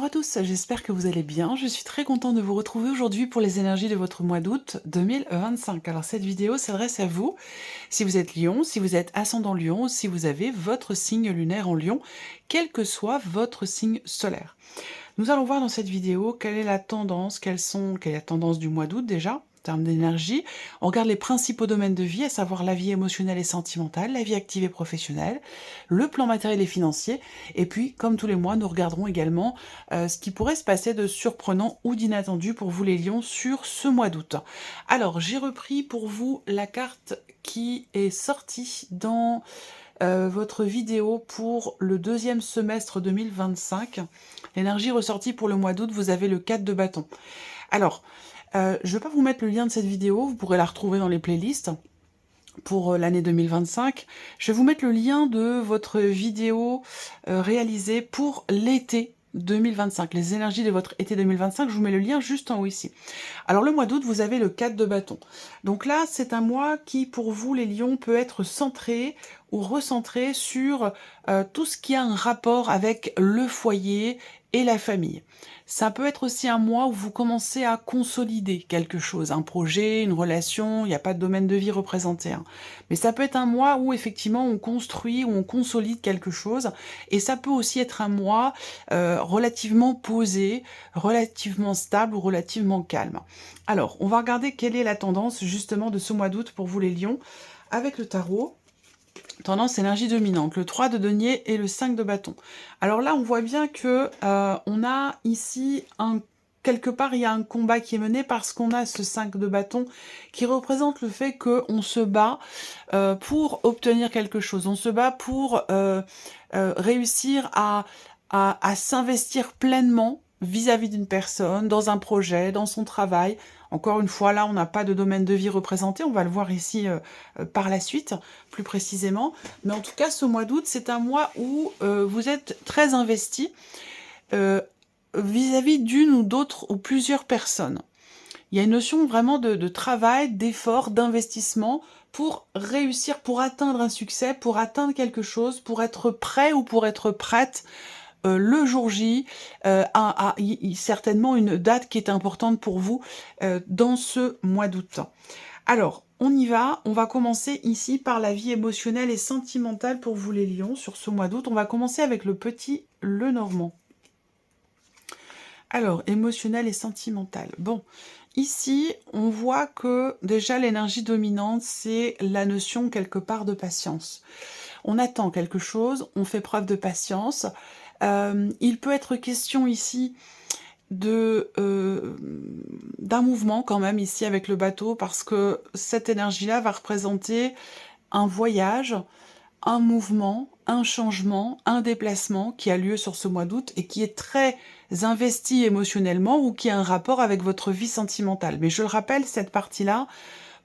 à tous, j'espère que vous allez bien. Je suis très contente de vous retrouver aujourd'hui pour les énergies de votre mois d'août 2025. Alors cette vidéo s'adresse à vous, si vous êtes Lion, si vous êtes ascendant Lion, si vous avez votre signe lunaire en Lion, quel que soit votre signe solaire. Nous allons voir dans cette vidéo quelle est la tendance, quelle est la tendance du mois d'août déjà, en termes d'énergie. On regarde les principaux domaines de vie, à savoir la vie émotionnelle et sentimentale, la vie active et professionnelle, le plan matériel et financier, et puis, comme tous les mois, nous regarderons également ce qui pourrait se passer de surprenant ou d'inattendu pour vous les lions sur ce mois d'août. Alors, j'ai repris pour vous la carte qui est sortie dans votre vidéo pour le deuxième semestre 2025. L'énergie ressortie pour le mois d'août, vous avez le 4 de bâton. Alors, je ne vais pas vous mettre le lien de cette vidéo, vous pourrez la retrouver dans les playlists pour l'année 2025. Je vais vous mettre le lien de votre vidéo réalisée pour l'été 2025, les énergies de votre été 2025, je vous mets le lien juste en haut ici. Alors le mois d'août, vous avez le 4 de bâton. Donc là, c'est un mois qui, pour vous les lions, peut être centré ou recentré sur tout ce qui a un rapport avec le foyer et la famille. Ça peut être aussi un mois où vous commencez à consolider quelque chose, un projet, une relation, il n'y a pas de domaine de vie représenté. Mais ça peut être un mois où effectivement on construit, où on consolide quelque chose, et ça peut aussi être un mois relativement posé, relativement stable ou relativement calme. Alors, on va regarder quelle est la tendance justement de ce mois d'août pour vous les lions avec le tarot. Tendance énergie dominante, le 3 de denier et le 5 de bâton. Alors là, on voit bien que on a ici quelque part, il y a un combat qui est mené parce qu'on a ce 5 de bâton qui représente le fait qu'on se bat pour obtenir quelque chose. On se bat pour réussir à s'investir pleinement vis-à-vis d'une personne, dans un projet, dans son travail. Encore une fois, là, on n'a pas de domaine de vie représenté, on va le voir ici par la suite, plus précisément. Mais en tout cas, ce mois d'août, c'est un mois où vous êtes très investi vis-à-vis d'une ou d'autres ou plusieurs personnes. Il y a une notion vraiment de travail, d'effort, d'investissement pour réussir, pour atteindre un succès, pour atteindre quelque chose, pour être prêt ou pour être prête le jour J, certainement une date qui est importante pour vous dans ce mois d'août. Alors, on y va, on va commencer ici par la vie émotionnelle et sentimentale pour vous les lions sur ce mois d'août. On va commencer avec le petit Lenormand. Alors, émotionnel et sentimental. Bon, ici, on voit que déjà l'énergie dominante, c'est la notion quelque part de patience. On attend quelque chose, on fait preuve de patience. Il peut être question ici d'un mouvement quand même ici avec le bateau parce que cette énergie-là va représenter un voyage, un mouvement, un changement, un déplacement qui a lieu sur ce mois d'août et qui est très investi émotionnellement ou qui a un rapport avec votre vie sentimentale. Mais je le rappelle, cette partie-là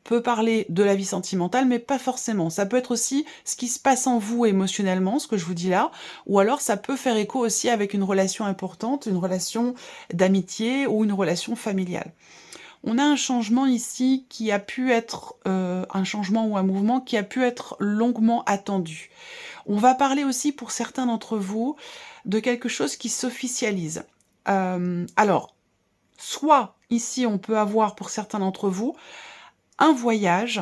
peut parler de la vie sentimentale, mais pas forcément. Ça peut être aussi ce qui se passe en vous émotionnellement, ce que je vous dis là, ou alors ça peut faire écho aussi avec une relation importante, une relation d'amitié ou une relation familiale. On a un changement ici qui a pu être un changement ou un mouvement qui a pu être longuement attendu. On va parler aussi pour certains d'entre vous de quelque chose qui s'officialise. Alors, soit ici on peut avoir pour certains d'entre vous un voyage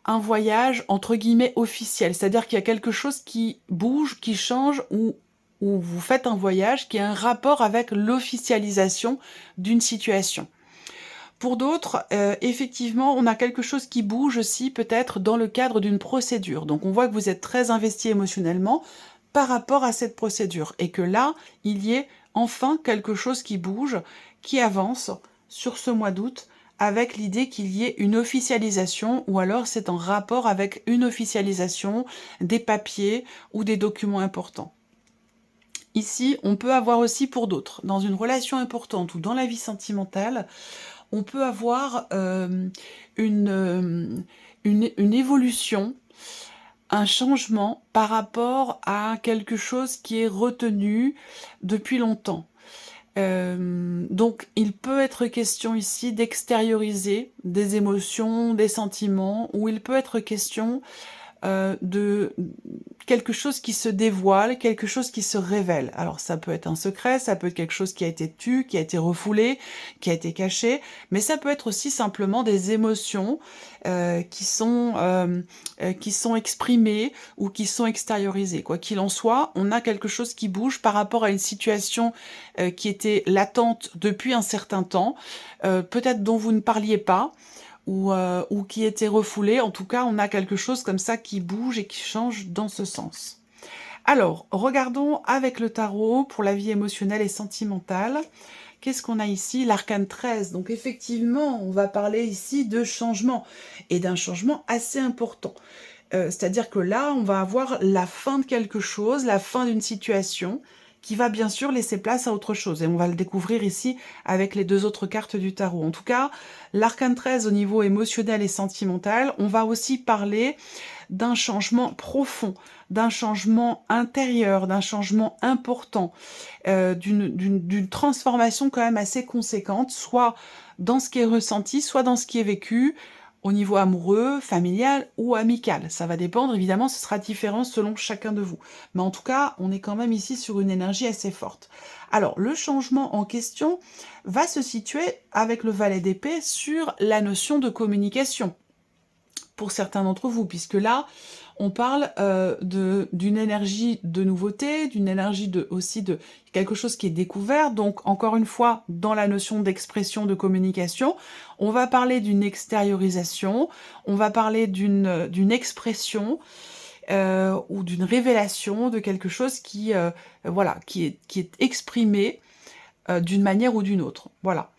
entre guillemets officiel, c'est-à-dire qu'il y a quelque chose qui bouge, qui change, ou vous faites un voyage qui a un rapport avec l'officialisation d'une situation. Pour d'autres, effectivement, on a quelque chose qui bouge aussi peut-être dans le cadre d'une procédure. Donc on voit que vous êtes très investi émotionnellement par rapport à cette procédure et que là, il y ait enfin quelque chose qui bouge, qui avance sur ce mois d'août avec l'idée qu'il y ait une officialisation ou alors c'est en rapport avec une officialisation des papiers ou des documents importants. Ici, on peut avoir aussi pour d'autres, dans une relation importante ou dans la vie sentimentale, on peut avoir une évolution, un changement par rapport à quelque chose qui est retenu depuis longtemps. Donc, il peut être question ici d'extérioriser des émotions, des sentiments, ou il peut être question de quelque chose qui se dévoile, quelque chose qui se révèle. Alors ça peut être un secret, ça peut être quelque chose qui a été tu, qui a été refoulé, qui a été caché, mais ça peut être aussi simplement des émotions qui sont exprimées ou qui sont extériorisées. Quoi qu'il en soit, on a quelque chose qui bouge par rapport à une situation qui était latente depuis un certain temps, peut-être dont vous ne parliez pas, ou qui était refoulé. En tout cas, on a quelque chose comme ça qui bouge et qui change dans ce sens. Alors, regardons avec le tarot pour la vie émotionnelle et sentimentale. Qu'est-ce qu'on a ici? L'arcane 13. Donc effectivement, on va parler ici de changement, et d'un changement assez important. C'est-à-dire que là, on va avoir la fin de quelque chose, la fin d'une situation, qui va bien sûr laisser place à autre chose. Et on va le découvrir ici avec les deux autres cartes du tarot. En tout cas, l'arcane 13 au niveau émotionnel et sentimental, on va aussi parler d'un changement profond, d'un changement intérieur, d'un changement important, d'une transformation quand même assez conséquente, soit dans ce qui est ressenti, soit dans ce qui est vécu, au niveau amoureux, familial ou amical. Ça va dépendre, évidemment, ce sera différent selon chacun de vous. Mais en tout cas, on est quand même ici sur une énergie assez forte. Alors, le changement en question va se situer avec le valet d'épée sur la notion de communication, pour certains d'entre vous, puisque là, on parle d'une énergie de nouveauté, d'une énergie aussi de quelque chose qui est découvert. Donc, encore une fois, dans la notion d'expression, de communication, on va parler d'une extériorisation, on va parler d'une expression ou d'une révélation de quelque chose qui, voilà, qui est exprimé d'une manière ou d'une autre. Voilà.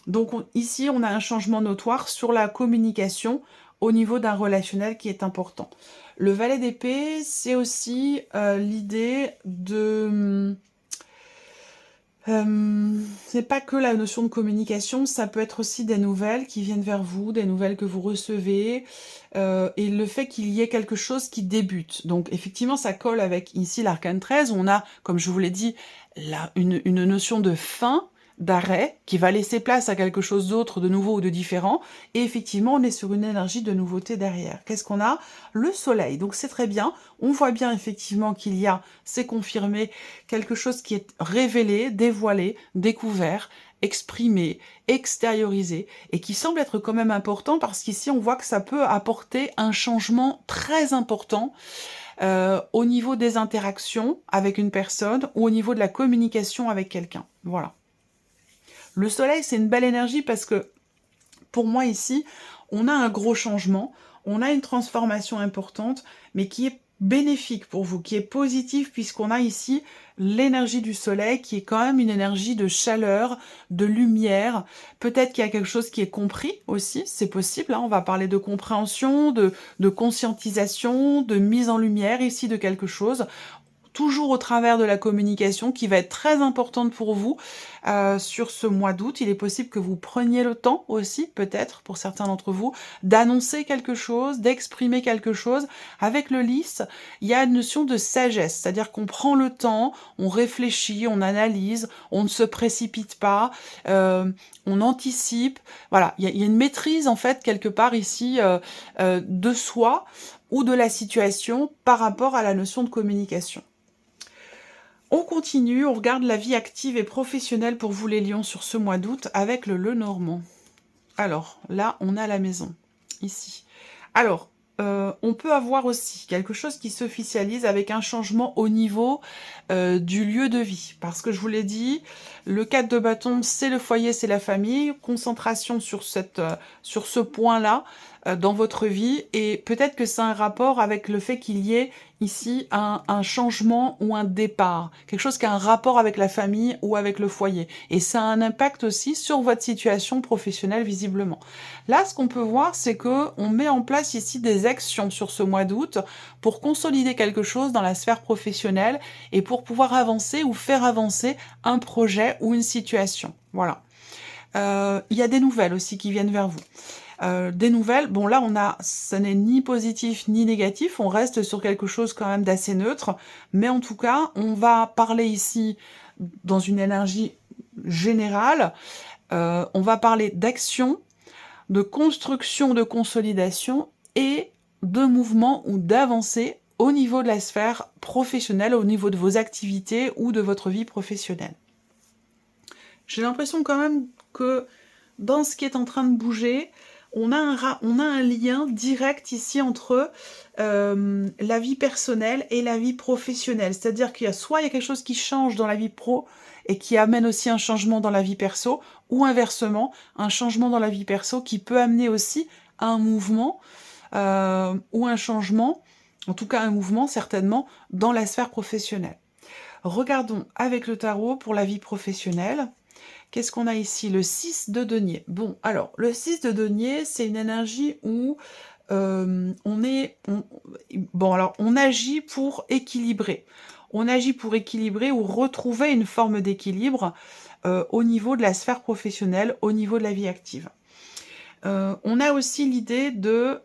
Donc ici, on a un changement notoire sur la communication au niveau d'un relationnel qui est important. Le valet d'épée, c'est aussi l'idée de... c'est pas que la notion de communication, ça peut être aussi des nouvelles qui viennent vers vous, des nouvelles que vous recevez, et le fait qu'il y ait quelque chose qui débute. Donc effectivement, ça colle avec ici l'arcane 13, où on a, comme je vous l'ai dit, une notion de fin, d'arrêt, qui va laisser place à quelque chose d'autre, de nouveau ou de différent, et effectivement, on est sur une énergie de nouveauté derrière. Qu'est-ce qu'on a? Le soleil, donc c'est très bien, on voit bien effectivement qu'il y a, c'est confirmé, quelque chose qui est révélé, dévoilé, découvert, exprimé, extériorisé, et qui semble être quand même important, parce qu'ici, on voit que ça peut apporter un changement très important au niveau des interactions avec une personne, ou au niveau de la communication avec quelqu'un. Voilà. Le soleil, c'est une belle énergie parce que, pour moi ici, on a un gros changement, on a une transformation importante, mais qui est bénéfique pour vous, qui est positive, puisqu'on a ici l'énergie du soleil, qui est quand même une énergie de chaleur, de lumière. Peut-être qu'il y a quelque chose qui est compris aussi, c'est possible, hein, on va parler de compréhension, de conscientisation, de mise en lumière ici de quelque chose, toujours au travers de la communication qui va être très importante pour vous sur ce mois d'août. Il est possible que vous preniez le temps aussi, peut-être, pour certains d'entre vous, d'annoncer quelque chose, d'exprimer quelque chose. Avec le lys, il y a une notion de sagesse, c'est-à-dire qu'on prend le temps, on réfléchit, on analyse, on ne se précipite pas, on anticipe. Voilà, il y a une maîtrise, en fait, quelque part ici, de soi ou de la situation par rapport à la notion de communication. On continue, on regarde la vie active et professionnelle pour vous les lions sur ce mois d'août avec le Lenormand. Alors, là, on a la maison, ici. Alors, on peut avoir aussi quelque chose qui s'officialise avec un changement au niveau du lieu de vie. Parce que je vous l'ai dit, le 4 de bâton, c'est le foyer, c'est la famille. Concentration sur ce point-là dans votre vie. Et peut-être que c'est un rapport avec le fait qu'il y ait ici un changement ou un départ. Quelque chose qui a un rapport avec la famille ou avec le foyer. Et ça a un impact aussi sur votre situation professionnelle, visiblement. Là, ce qu'on peut voir, c'est qu'on met en place ici des actions sur ce mois d'août pour consolider quelque chose dans la sphère professionnelle et pour pouvoir avancer ou faire avancer un projet ou une situation. Voilà. Il y a des nouvelles aussi qui viennent vers vous. Des nouvelles, bon là ça n'est ni positif ni négatif, on reste sur quelque chose quand même d'assez neutre, mais en tout cas, on va parler ici dans une énergie générale, on va parler d'action, de construction, de consolidation et de mouvement ou d'avancée au niveau de la sphère professionnelle, au niveau de vos activités ou de votre vie professionnelle. J'ai l'impression quand même que dans ce qui est en train de bouger, on a un lien direct ici entre la vie personnelle et la vie professionnelle. C'est-à-dire qu'il y a soit il y a quelque chose qui change dans la vie pro et qui amène aussi un changement dans la vie perso, ou inversement, un changement dans la vie perso qui peut amener aussi à un mouvement ou un changement, en tout cas un mouvement certainement, dans la sphère professionnelle. Regardons avec le tarot pour la vie professionnelle. Qu'est-ce qu'on a ici? Le 6 de denier. Bon, alors, le 6 de denier, c'est une énergie où on agit pour équilibrer. On agit pour équilibrer ou retrouver une forme d'équilibre au niveau de la sphère professionnelle, au niveau de la vie active. On a aussi l'idée de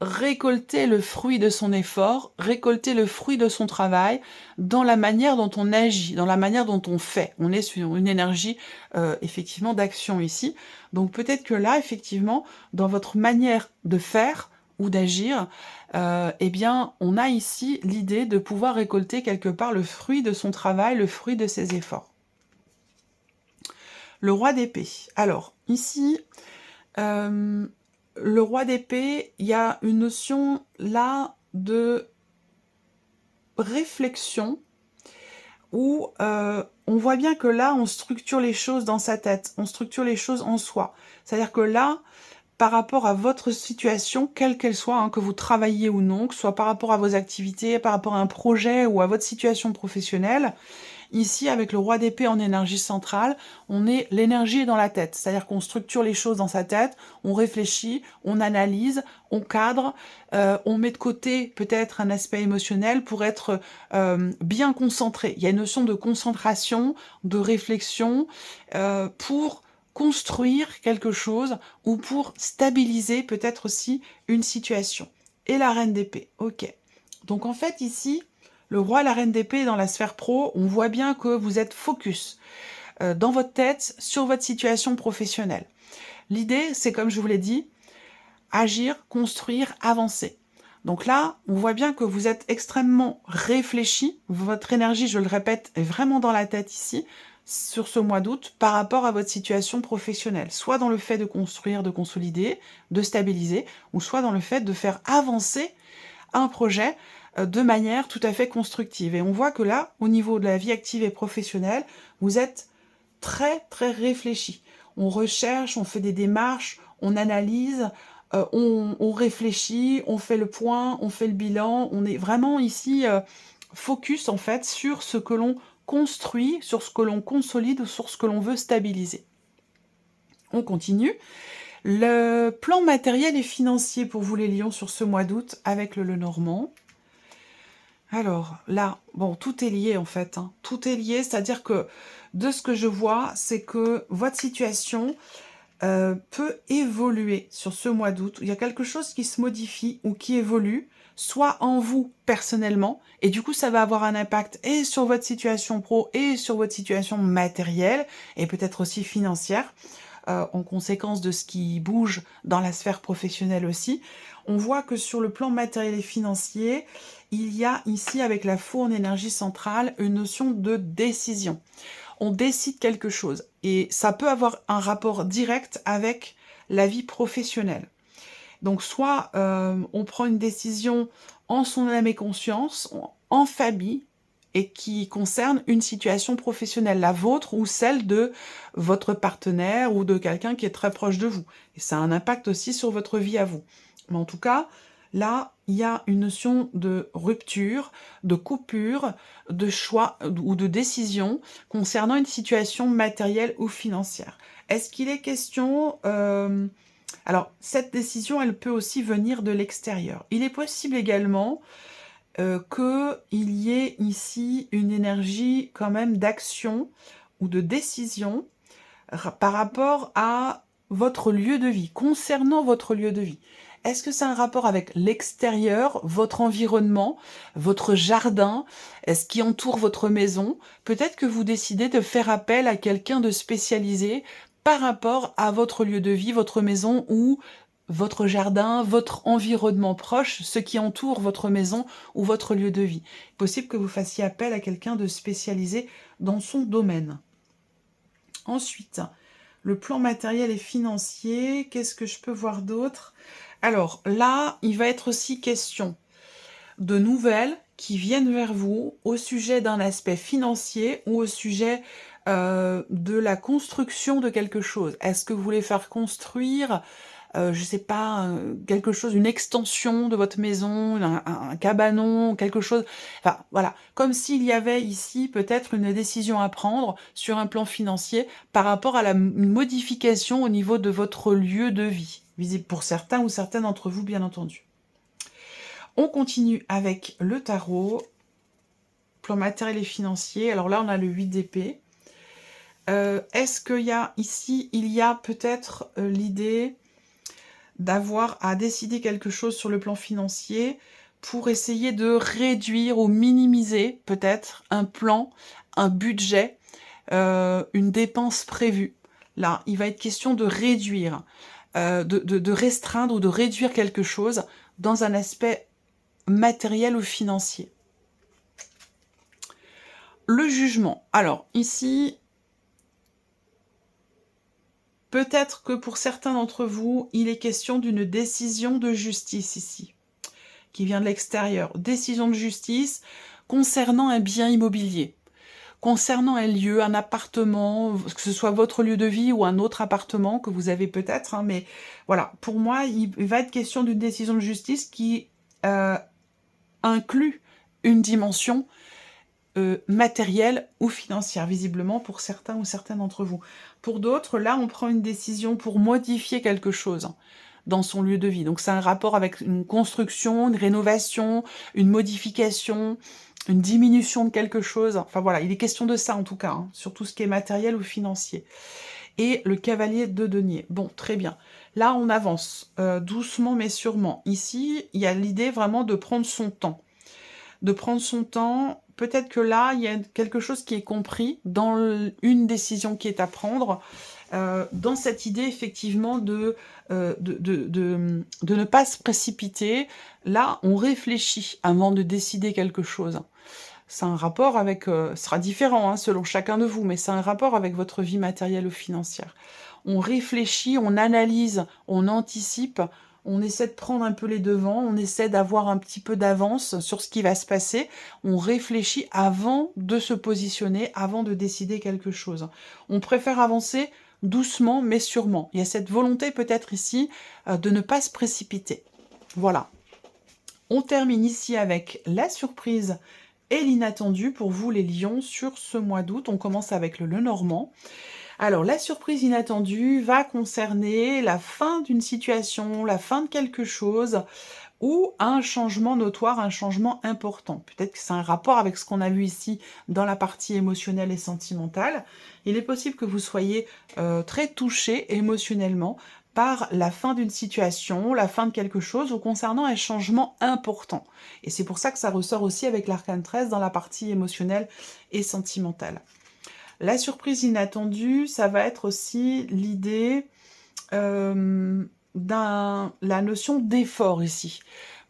récolter le fruit de son effort, récolter le fruit de son travail dans la manière dont on agit, dans la manière dont on fait. On est sur une énergie effectivement d'action ici. Donc peut-être que là, effectivement, dans votre manière de faire ou d'agir, eh bien, on a ici l'idée de pouvoir récolter quelque part le fruit de son travail, le fruit de ses efforts. Le roi d'épée. Alors, ici, le roi d'épée, il y a une notion là de réflexion où on voit bien que là, on structure les choses dans sa tête, on structure les choses en soi. C'est-à-dire que là, par rapport à votre situation, quelle qu'elle soit, hein, que vous travaillez ou non, que ce soit par rapport à vos activités, par rapport à un projet ou à votre situation professionnelle, ici, avec le roi d'épée en énergie centrale, on est l'énergie dans la tête. C'est-à-dire qu'on structure les choses dans sa tête, on réfléchit, on analyse, on cadre, on met de côté peut-être un aspect émotionnel pour être bien concentré. Il y a une notion de concentration, de réflexion pour construire quelque chose ou pour stabiliser peut-être aussi une situation. Et la reine d'épée, ok. Donc en fait ici, le roi et la reine d'épée dans la sphère pro, on voit bien que vous êtes focus dans votre tête sur votre situation professionnelle. L'idée, c'est comme je vous l'ai dit, agir, construire, avancer. Donc là, on voit bien que vous êtes extrêmement réfléchi. Votre énergie, je le répète, est vraiment dans la tête ici, sur ce mois d'août, par rapport à votre situation professionnelle. Soit dans le fait de construire, de consolider, de stabiliser, ou soit dans le fait de faire avancer un projet de manière tout à fait constructive. Et on voit que là, au niveau de la vie active et professionnelle, vous êtes très, très réfléchi. On recherche, on fait des démarches, on analyse, on réfléchit, on fait le point, on fait le bilan. On est vraiment ici focus, en fait, sur ce que l'on construit, sur ce que l'on consolide ou sur ce que l'on veut stabiliser. On continue. Le plan matériel et financier pour vous les lions sur ce mois d'août avec le Lenormand. Alors là, bon, tout est lié en fait. Hein. Tout est lié, c'est-à-dire que de ce que je vois, c'est que votre situation peut évoluer sur ce mois d'août. Il y a quelque chose qui se modifie ou qui évolue, soit en vous personnellement, et du coup ça va avoir un impact et sur votre situation pro et sur votre situation matérielle, et peut-être aussi financière, en conséquence de ce qui bouge dans la sphère professionnelle aussi. On voit que sur le plan matériel et financier, il y a ici, avec la faux en énergie centrale, une notion de décision. On décide quelque chose, et ça peut avoir un rapport direct avec la vie professionnelle. Donc soit on prend une décision en son âme et conscience, en famille, et qui concerne une situation professionnelle, la vôtre ou celle de votre partenaire ou de quelqu'un qui est très proche de vous. Et ça a un impact aussi sur votre vie à vous. Mais en tout cas, là, il y a une notion de rupture, de coupure, de choix ou de décision concernant une situation matérielle ou financière. Est-ce qu'il est question... Alors, cette décision, elle peut aussi venir de l'extérieur. Il est possible également qu'il y ait ici une énergie quand même d'action ou de décision par rapport à votre lieu de vie, concernant votre lieu de vie. Est-ce que c'est un rapport avec l'extérieur, votre environnement, votre jardin, ce qui entoure votre maison? Peut-être que vous décidez de faire appel à quelqu'un de spécialisé par rapport à votre lieu de vie, votre maison ou votre jardin, votre environnement proche, ce qui entoure votre maison ou votre lieu de vie. Il est possible que vous fassiez appel à quelqu'un de spécialisé dans son domaine. Ensuite, le plan matériel et financier, qu'est-ce que je peux voir d'autre? Alors là, il va être aussi question de nouvelles qui viennent vers vous au sujet d'un aspect financier ou au sujet de la construction de quelque chose. Est-ce que vous voulez faire construire, je sais pas, quelque chose, une extension de votre maison, un cabanon, quelque chose, enfin voilà, comme s'il y avait ici peut-être une décision à prendre sur un plan financier par rapport à la modification au niveau de votre lieu de vie, visible pour certains ou certaines d'entre vous bien entendu. On continue avec le tarot, plan matériel et financier. Alors là, on a le 8 d'épée. Est-ce qu'il y a ici, il y a peut-être l'idée d'avoir à décider quelque chose sur le plan financier pour essayer de réduire ou minimiser peut-être un plan, un budget, une dépense prévue. Là, il va être question de réduire, de restreindre ou de réduire quelque chose dans un aspect matériel ou financier. Le jugement. Alors, ici, peut-être que pour certains d'entre vous, il est question d'une décision de justice ici, qui vient de l'extérieur. Décision de justice concernant un bien immobilier, concernant un lieu, un appartement, que ce soit votre lieu de vie ou un autre appartement que vous avez peut-être, hein, mais voilà, pour moi, il va être question d'une décision de justice qui inclut une dimension matérielle ou financière, visiblement pour certains ou certaines d'entre vous. Pour d'autres, là, on prend une décision pour modifier quelque chose dans son lieu de vie. Donc c'est un rapport avec une construction, une rénovation, une modification, une diminution de quelque chose. Enfin voilà, il est question de ça en tout cas, hein, sur tout ce qui est matériel ou financier. Et le cavalier de denier. Bon, très bien. Là, on avance doucement mais sûrement. Ici, il y a l'idée vraiment de prendre son temps. De prendre son temps. Peut-être que là, il y a quelque chose qui est compris dans une décision qui est à prendre, dans cette idée effectivement de ne pas se précipiter. Là, on réfléchit avant de décider quelque chose. C'est un rapport avec, ce sera différent hein, selon chacun de vous, mais c'est un rapport avec votre vie matérielle ou financière. On réfléchit, on analyse, on anticipe, on essaie de prendre un peu les devants, on essaie d'avoir un petit peu d'avance sur ce qui va se passer, on réfléchit avant de se positionner, avant de décider quelque chose. On préfère avancer doucement mais sûrement. Il y a cette volonté peut-être ici de ne pas se précipiter. Voilà. On termine ici avec la surprise et l'inattendu pour vous les lions sur ce mois d'août. On commence avec le Lenormand. Alors la surprise inattendue va concerner la fin d'une situation, la fin de quelque chose ou un changement notoire, un changement important. Peut-être que c'est un rapport avec ce qu'on a vu ici dans la partie émotionnelle et sentimentale. Il est possible que vous soyez très touché émotionnellement par la fin d'une situation, la fin de quelque chose ou concernant un changement important. Et c'est pour ça que ça ressort aussi avec l'arcane 13 dans la partie émotionnelle et sentimentale. La surprise inattendue, ça va être aussi l'idée la notion d'effort ici.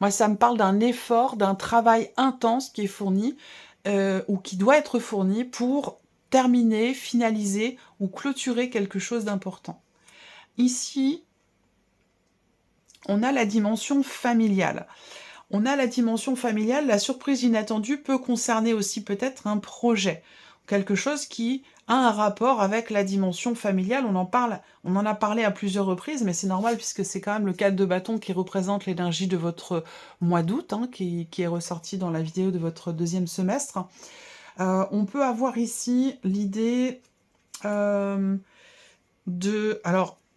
Moi, ça me parle d'un effort, d'un travail intense qui est fourni ou qui doit être fourni pour terminer, finaliser ou clôturer quelque chose d'important. Ici, on a la dimension familiale. On a la dimension familiale, la surprise inattendue peut concerner aussi peut-être un projet, quelque chose qui a un rapport avec la dimension familiale. On en a parlé à plusieurs reprises, mais c'est normal puisque c'est quand même le 4 de bâton qui représente l'énergie de votre mois d'août, hein, qui est ressorti dans la vidéo de votre deuxième semestre. On peut avoir ici l'idée alors,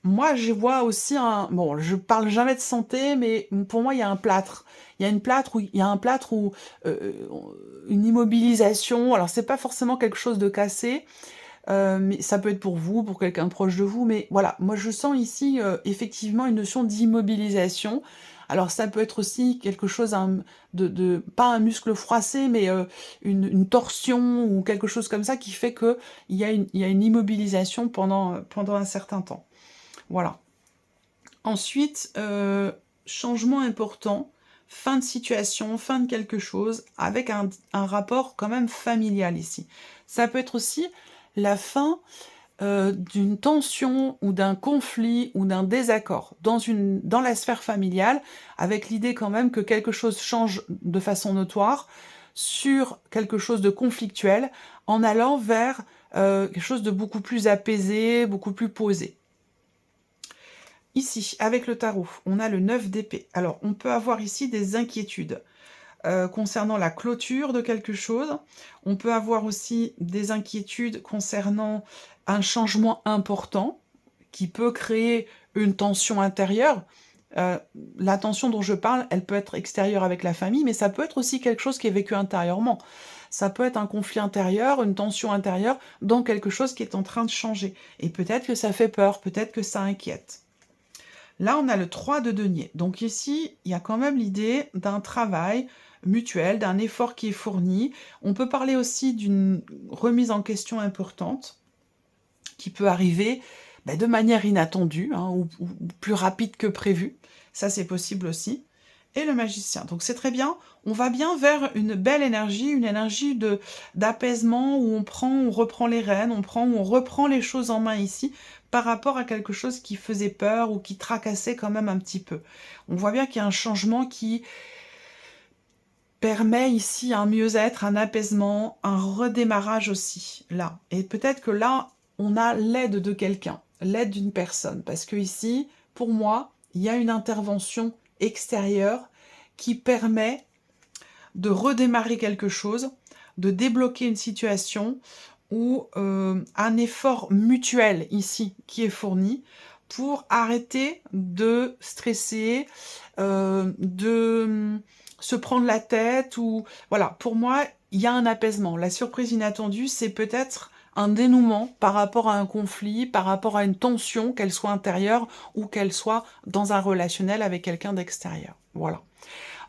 moi, je vois aussi un... Bon, je parle jamais de santé, mais pour moi, il y a un plâtre. Il y a un plâtre ou une immobilisation. Alors, c'est pas forcément quelque chose de cassé, mais ça peut être pour vous, pour quelqu'un de proche de vous. Mais voilà, moi, je sens ici effectivement une notion d'immobilisation. Alors, ça peut être aussi quelque chose pas un muscle froissé, mais une torsion ou quelque chose comme ça qui fait qu'il y a une immobilisation pendant un certain temps. Voilà. Ensuite, changement important, fin de situation, fin de quelque chose, avec un rapport quand même familial ici. Ça peut être aussi la fin d'une tension ou d'un conflit ou d'un désaccord dans la sphère familiale, avec l'idée quand même que quelque chose change de façon notoire sur quelque chose de conflictuel, en allant vers quelque chose de beaucoup plus apaisé, beaucoup plus posé. Ici, avec le tarot, on a le 9 d'épée. Alors, on peut avoir ici des inquiétudes concernant la clôture de quelque chose. On peut avoir aussi des inquiétudes concernant un changement important qui peut créer une tension intérieure. La tension dont je parle, elle peut être extérieure avec la famille, mais ça peut être aussi quelque chose qui est vécu intérieurement. Ça peut être un conflit intérieur, une tension intérieure dans quelque chose qui est en train de changer. Et peut-être que ça fait peur, peut-être que ça inquiète. Là, on a le 3 de denier. Donc ici, il y a quand même l'idée d'un travail mutuel, d'un effort qui est fourni. On peut parler aussi d'une remise en question importante qui peut arriver de manière inattendue ou plus rapide que prévu. Ça, c'est possible aussi. Et le magicien. Donc c'est très bien. On va bien vers une belle énergie, une énergie d'apaisement où on reprend les rênes, on reprend les choses en main ici par rapport à quelque chose qui faisait peur ou qui tracassait quand même un petit peu. On voit bien qu'il y a un changement qui permet ici un mieux-être, un apaisement, un redémarrage aussi, là. Et peut-être que là, on a l'aide de quelqu'un, l'aide d'une personne. Parce que ici, pour moi, il y a une intervention extérieure qui permet de redémarrer quelque chose, de débloquer une situation ou un effort mutuel ici qui est fourni pour arrêter de stresser, de se prendre la tête ou voilà. Pour moi, il y a un apaisement. La surprise inattendue, c'est peut-être un dénouement par rapport à un conflit, par rapport à une tension, qu'elle soit intérieure ou qu'elle soit dans un relationnel avec quelqu'un d'extérieur. Voilà.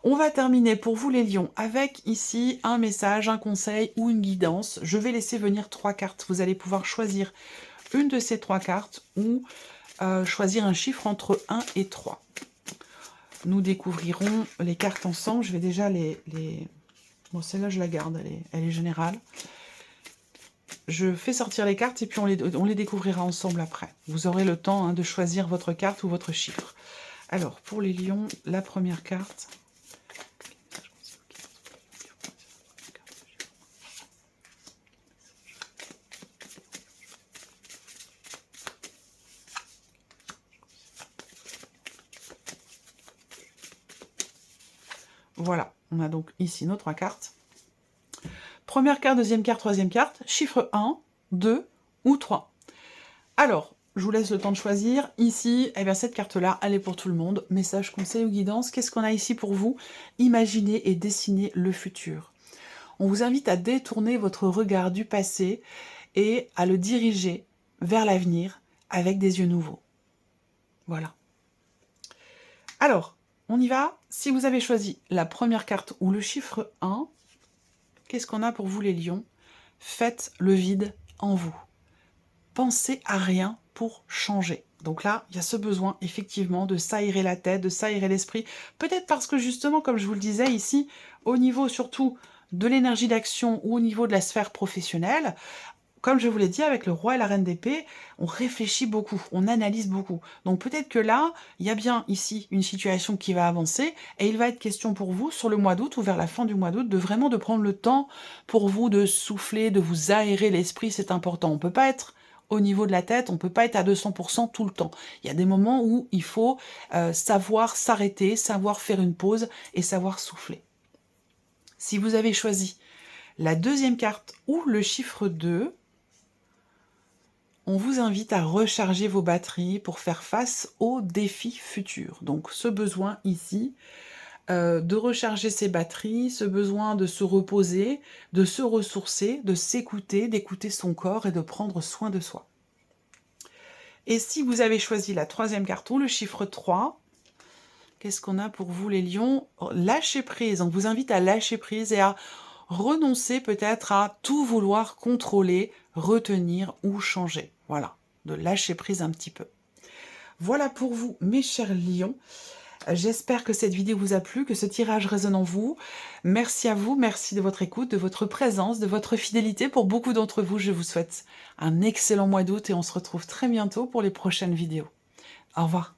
On va terminer pour vous les lions avec ici un message, un conseil ou une guidance. Je vais laisser venir 3 cartes. Vous allez pouvoir choisir une de ces 3 cartes ou choisir un chiffre entre 1 et 3. Nous découvrirons les cartes ensemble. Je vais déjà les... Bon, celle-là, je la garde, elle est générale. Je fais sortir les cartes et puis on les découvrira ensemble après. Vous aurez le temps de choisir votre carte ou votre chiffre. Alors, pour les lions, la première carte... Voilà, on a donc ici nos 3 cartes. Première carte, deuxième carte, troisième carte, chiffre 1, 2 ou 3. Alors, je vous laisse le temps de choisir. Ici, eh bien, cette carte-là, elle est pour tout le monde. Message, conseil ou guidance. Qu'est-ce qu'on a ici pour vous? Imaginez et dessinez le futur. On vous invite à détourner votre regard du passé et à le diriger vers l'avenir avec des yeux nouveaux. Voilà. Alors, on y va. Si vous avez choisi la première carte ou le chiffre 1, qu'est-ce qu'on a pour vous les lions? Faites le vide en vous. Pensez à rien pour changer. Donc là, il y a ce besoin effectivement de s'aérer la tête, de s'aérer l'esprit. Peut-être parce que justement, comme je vous le disais ici, au niveau surtout de l'énergie d'action ou au niveau de la sphère professionnelle, comme je vous l'ai dit, avec le roi et la reine d'épée, on réfléchit beaucoup, on analyse beaucoup. Donc peut-être que là, il y a bien ici une situation qui va avancer, et il va être question pour vous, sur le mois d'août ou vers la fin du mois d'août, de vraiment de prendre le temps pour vous de souffler, de vous aérer l'esprit, c'est important. On ne peut pas être au niveau de la tête, on ne peut pas être à 200% tout le temps. Il y a des moments où il faut savoir s'arrêter, savoir faire une pause et savoir souffler. Si vous avez choisi la deuxième carte ou le chiffre 2, on vous invite à recharger vos batteries pour faire face aux défis futurs. Donc ce besoin ici de recharger ses batteries, ce besoin de se reposer, de se ressourcer, de s'écouter, d'écouter son corps et de prendre soin de soi. Et si vous avez choisi la troisième carte ou le chiffre 3, qu'est-ce qu'on a pour vous les lions? Lâcher prise. On vous invite à lâcher prise et à renoncer peut-être à tout vouloir contrôler, retenir ou changer. Voilà, de lâcher prise un petit peu. Voilà pour vous, mes chers lions. J'espère que cette vidéo vous a plu, que ce tirage résonne en vous. Merci à vous, merci de votre écoute, de votre présence, de votre fidélité. Pour beaucoup d'entre vous, je vous souhaite un excellent mois d'août et on se retrouve très bientôt pour les prochaines vidéos. Au revoir.